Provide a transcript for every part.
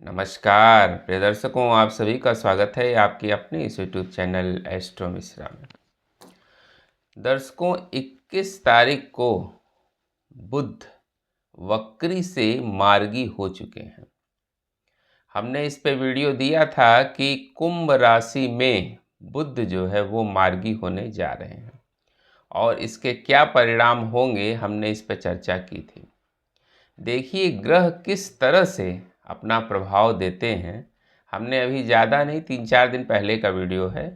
नमस्कार प्रिय दर्शकों, आप सभी का स्वागत है आपकी अपने इस यूट्यूब चैनल एस्ट्रो मिश्रा में। दर्शकों, 21 तारीख को बुध वक्री से मार्गी हो चुके हैं। हमने इस पे वीडियो दिया था कि कुंभ राशि में बुध जो है वो मार्गी होने जा रहे हैं और इसके क्या परिणाम होंगे, हमने इस पर चर्चा की थी। देखिए ग्रह किस तरह से अपना प्रभाव देते हैं। हमने अभी ज़्यादा नहीं, 3-4 दिन पहले का वीडियो है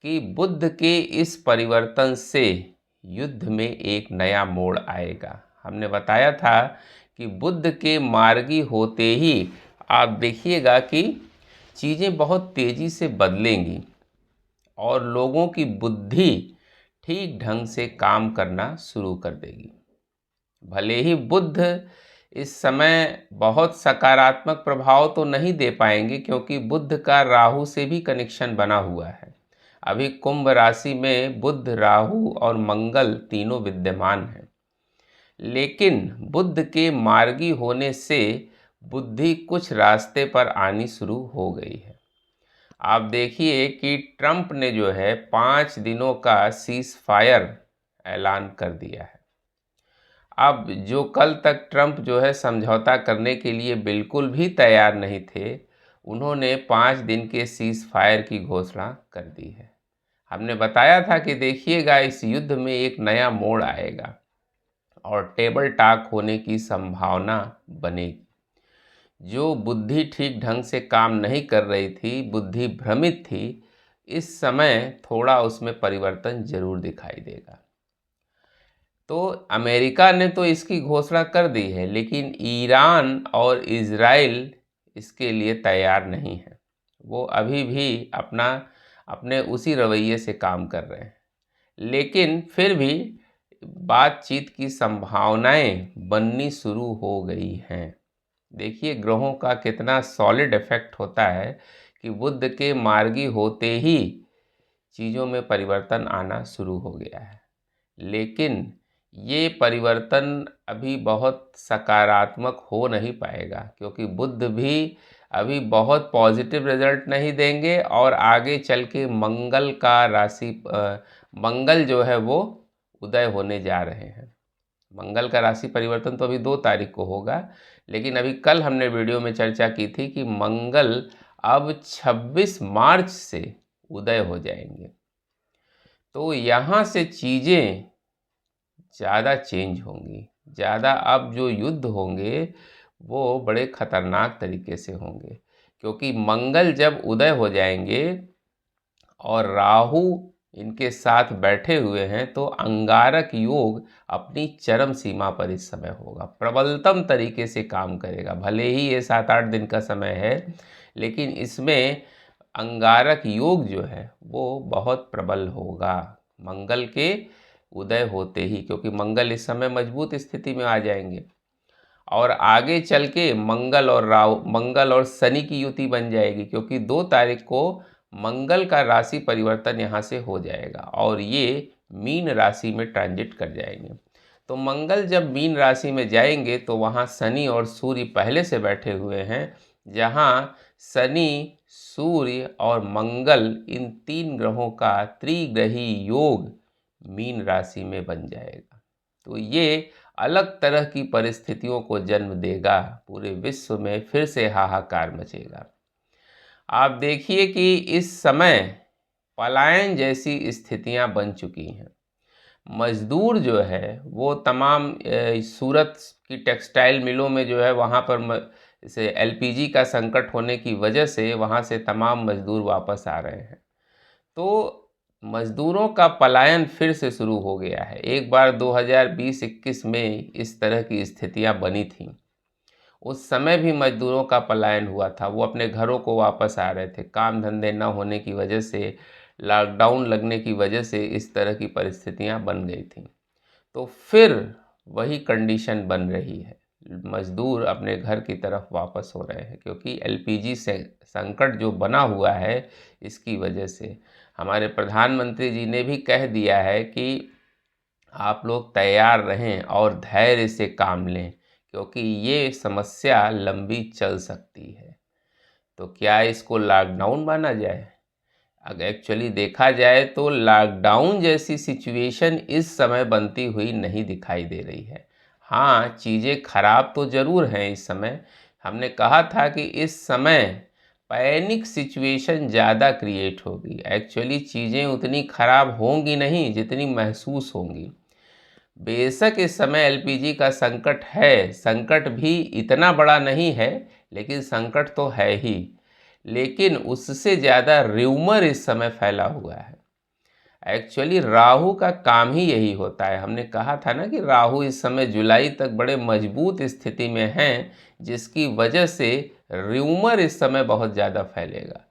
कि बुध के इस परिवर्तन से युद्ध में एक नया मोड़ आएगा। हमने बताया था कि बुध के मार्गी होते ही आप देखिएगा कि चीज़ें बहुत तेज़ी से बदलेंगी और लोगों की बुद्धि ठीक ढंग से काम करना शुरू कर देगी। भले ही बुध इस समय बहुत सकारात्मक प्रभाव तो नहीं दे पाएंगे क्योंकि बुध का राहु से भी कनेक्शन बना हुआ है। अभी कुंभ राशि में बुध, राहु और मंगल तीनों विद्यमान हैं, लेकिन बुध के मार्गी होने से बुद्धि कुछ रास्ते पर आनी शुरू हो गई है। आप देखिए कि ट्रंप ने जो है 5 दिनों का सीज फायर ऐलान कर दिया है। अब जो कल तक ट्रंप जो है समझौता करने के लिए बिल्कुल भी तैयार नहीं थे, उन्होंने 5 दिन के सीज फायर की घोषणा कर दी है। हमने बताया था कि देखिएगा इस युद्ध में एक नया मोड़ आएगा और टेबल टॉक होने की संभावना बनेगी। जो बुद्धि ठीक ढंग से काम नहीं कर रही थी, बुद्धि भ्रमित थी, इस समय थोड़ा उसमें परिवर्तन जरूर दिखाई देगा। तो अमेरिका ने तो इसकी घोषणा कर दी है, लेकिन ईरान और इज़राइल इसके लिए तैयार नहीं है। वो अभी भी अपने उसी रवैये से काम कर रहे हैं, लेकिन फिर भी बातचीत की संभावनाएं बननी शुरू हो गई हैं। देखिए ग्रहों का कितना सॉलिड इफेक्ट होता है कि बुध के मार्गी होते ही चीज़ों में परिवर्तन आना शुरू हो गया है। लेकिन ये परिवर्तन अभी बहुत सकारात्मक हो नहीं पाएगा क्योंकि बुध भी अभी बहुत पॉजिटिव रिजल्ट नहीं देंगे और आगे चल के मंगल जो है वो उदय होने जा रहे हैं। मंगल का राशि परिवर्तन तो अभी 2 तारीख को होगा, लेकिन अभी कल हमने वीडियो में चर्चा की थी कि मंगल अब 26 मार्च से उदय हो जाएंगे। तो यहाँ से चीज़ें ज़्यादा चेंज होंगी। ज़्यादा अब जो युद्ध होंगे वो बड़े खतरनाक तरीके से होंगे क्योंकि मंगल जब उदय हो जाएंगे और राहु इनके साथ बैठे हुए हैं तो अंगारक योग अपनी चरम सीमा पर इस समय होगा, प्रबलतम तरीके से काम करेगा। भले ही ये 7-8 दिन का समय है, लेकिन इसमें अंगारक योग जो है वो बहुत प्रबल होगा मंगल के उदय होते ही, क्योंकि मंगल इस समय मजबूत स्थिति में आ जाएंगे और आगे चल के मंगल और शनि की युति बन जाएगी क्योंकि 2 तारीख को मंगल का राशि परिवर्तन यहाँ से हो जाएगा और ये मीन राशि में ट्रांजिट कर जाएंगे। तो मंगल जब मीन राशि में जाएंगे तो वहाँ शनि और सूर्य पहले से बैठे हुए हैं, जहाँ शनि, सूर्य और मंगल इन 3 ग्रहों का त्रिग्रही योग मीन राशि में बन जाएगा। तो ये अलग तरह की परिस्थितियों को जन्म देगा, पूरे विश्व में फिर से हाहाकार मचेगा। आप देखिए कि इस समय पलायन जैसी स्थितियां बन चुकी हैं। मजदूर जो है वो तमाम सूरत की टेक्सटाइल मिलों में जो है वहाँ पर जैसे एलपीजी का संकट होने की वजह से वहाँ से तमाम मजदूर वापस आ रहे हैं। तो मजदूरों का पलायन फिर से शुरू हो गया है। एक बार 2020-21 में इस तरह की स्थितियां बनी थीं। उस समय भी मजदूरों का पलायन हुआ था, वो अपने घरों को वापस आ रहे थे। काम धंधे न होने की वजह से, लॉकडाउन लगने की वजह से इस तरह की परिस्थितियां बन गई थीं। तो फिर वही कंडीशन बन रही है, मजदूर अपने घर की तरफ वापस हो रहे हैं क्योंकि एलपीजी से संकट जो बना हुआ है इसकी वजह से। हमारे प्रधानमंत्री जी ने भी कह दिया है कि आप लोग तैयार रहें और धैर्य से काम लें क्योंकि ये समस्या लंबी चल सकती है। तो क्या इसको लॉकडाउन माना जाए? अगर एक्चुअली देखा जाए तो लॉकडाउन जैसी सिचुएशन इस समय बनती हुई नहीं दिखाई दे रही है। हाँ, चीज़ें खराब तो ज़रूर हैं इस समय। हमने कहा था कि इस समय पैनिक सिचुएशन ज़्यादा क्रिएट होगी। एक्चुअली चीज़ें उतनी खराब होंगी नहीं जितनी महसूस होंगी। बेशक इस समय एलपीजी का संकट है, संकट भी इतना बड़ा नहीं है, लेकिन संकट तो है ही। लेकिन उससे ज़्यादा र्यूमर इस समय फैला हुआ है। एक्चुअली राहु का काम ही यही होता है। हमने कहा था ना कि राहु इस समय जुलाई तक बड़े मजबूत स्थिति में हैं, जिसकी वजह से र्यूमर इस समय बहुत ज़्यादा फैलेगा।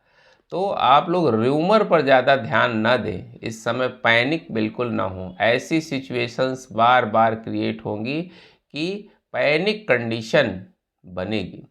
तो आप लोग र्यूमर पर ज़्यादा ध्यान न दें, इस समय पैनिक बिल्कुल ना हो। ऐसी सिचुएशंस बार बार क्रिएट होंगी कि पैनिक कंडीशन बनेगी,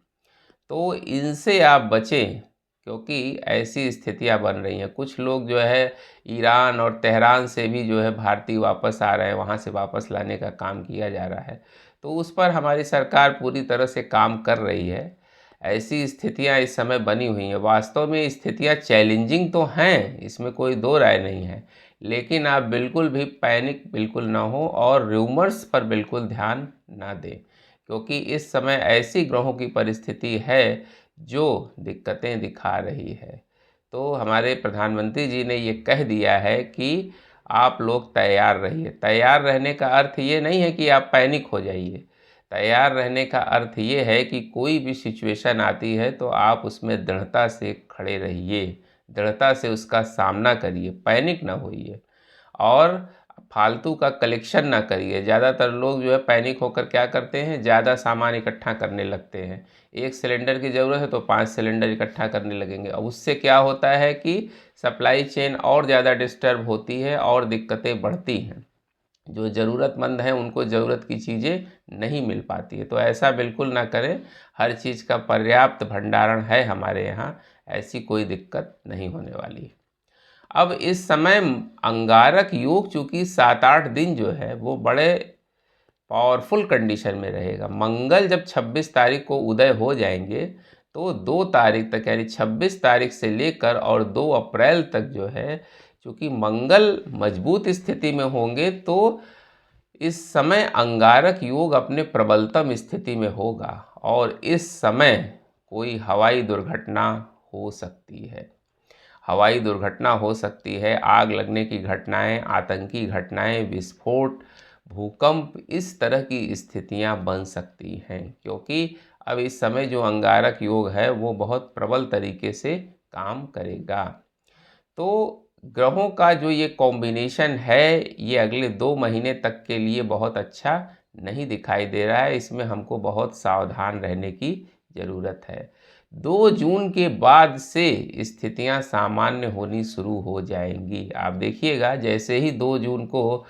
तो इनसे आप बचें, क्योंकि ऐसी स्थितियां बन रही हैं। कुछ लोग जो है ईरान और तेहरान से भी जो है भारतीय वापस आ रहे हैं, वहाँ से वापस लाने का काम किया जा रहा है, तो उस पर हमारी सरकार पूरी तरह से काम कर रही है। ऐसी स्थितियां इस समय बनी हुई हैं। वास्तव में स्थितियां चैलेंजिंग तो हैं, इसमें कोई दो राय नहीं है, लेकिन आप बिल्कुल भी पैनिक बिल्कुल ना हो और र्यूमर्स पर बिल्कुल ध्यान ना दें, क्योंकि इस समय ऐसी ग्रहों की परिस्थिति है जो दिक्कतें दिखा रही है। तो हमारे प्रधानमंत्री जी ने ये कह दिया है कि आप लोग तैयार रहिए। तैयार रहने का अर्थ ये नहीं है कि आप पैनिक हो जाइए। तैयार रहने का अर्थ ये है कि कोई भी सिचुएशन आती है तो आप उसमें दृढ़ता से खड़े रहिए, दृढ़ता से उसका सामना करिए, पैनिक ना होइए और फालतू का कलेक्शन ना करिए। ज़्यादातर लोग जो है पैनिक होकर क्या करते हैं, ज़्यादा सामान इकट्ठा करने लगते हैं। एक सिलेंडर की ज़रूरत है तो 5 सिलेंडर इकट्ठा करने लगेंगे। अब उससे क्या होता है कि सप्लाई चेन और ज़्यादा डिस्टर्ब होती है और दिक्कतें बढ़ती हैं। जो ज़रूरतमंद हैं उनको ज़रूरत की चीज़ें नहीं मिल पाती है। तो ऐसा बिल्कुल ना करें। हर चीज़ का पर्याप्त भंडारण है हमारे यहाँ, ऐसी कोई दिक्कत नहीं होने वाली है। अब इस समय अंगारक योग चूँकि 7-8 दिन जो है वो बड़े पावरफुल कंडीशन में रहेगा। मंगल जब 26 तारीख को उदय हो जाएंगे तो 2 तारीख तक, यानी 26 तारीख से लेकर और 2 अप्रैल तक जो है, चूँकि मंगल मजबूत स्थिति में होंगे, तो इस समय अंगारक योग अपने प्रबलतम स्थिति में होगा और इस समय कोई हवाई दुर्घटना हो सकती है। हवाई दुर्घटना हो सकती है, आग लगने की घटनाएं, आतंकी घटनाएं, विस्फोट, भूकंप, इस तरह की स्थितियां बन सकती हैं, क्योंकि अब इस समय जो अंगारक योग है वो बहुत प्रबल तरीके से काम करेगा। तो ग्रहों का जो ये कॉम्बिनेशन है ये अगले 2 महीने तक के लिए बहुत अच्छा नहीं दिखाई दे रहा है। इसमें हमको बहुत सावधान रहने की ज़रूरत है। 2 जून के बाद से स्थितियां सामान्य होनी शुरू हो जाएंगी। आप देखिएगा जैसे ही 2 जून को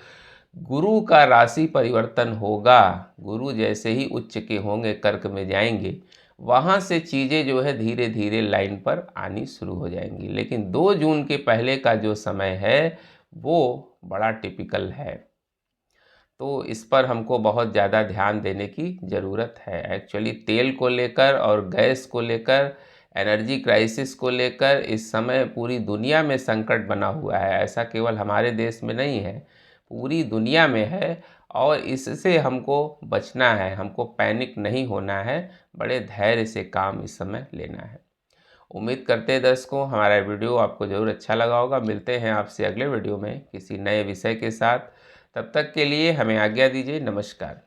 गुरु का राशि परिवर्तन होगा, गुरु जैसे ही उच्च के होंगे, कर्क में जाएंगे, वहाँ से चीज़ें जो है धीरे धीरे लाइन पर आनी शुरू हो जाएंगी। लेकिन 2 जून के पहले का जो समय है वो बड़ा टिपिकल है, तो इस पर हमको बहुत ज़्यादा ध्यान देने की ज़रूरत है। एक्चुअली तेल को लेकर और गैस को लेकर, एनर्जी क्राइसिस को लेकर इस समय पूरी दुनिया में संकट बना हुआ है। ऐसा केवल हमारे देश में नहीं है, पूरी दुनिया में है और इससे हमको बचना है, हमको पैनिक नहीं होना है, बड़े धैर्य से काम इस समय लेना है। उम्मीद करते हैं दर्शकों हमारा वीडियो आपको ज़रूर अच्छा लगा होगा। मिलते हैं आपसे अगले वीडियो में किसी नए विषय के साथ। तब तक के लिए हमें आज्ञा दीजिए। नमस्कार।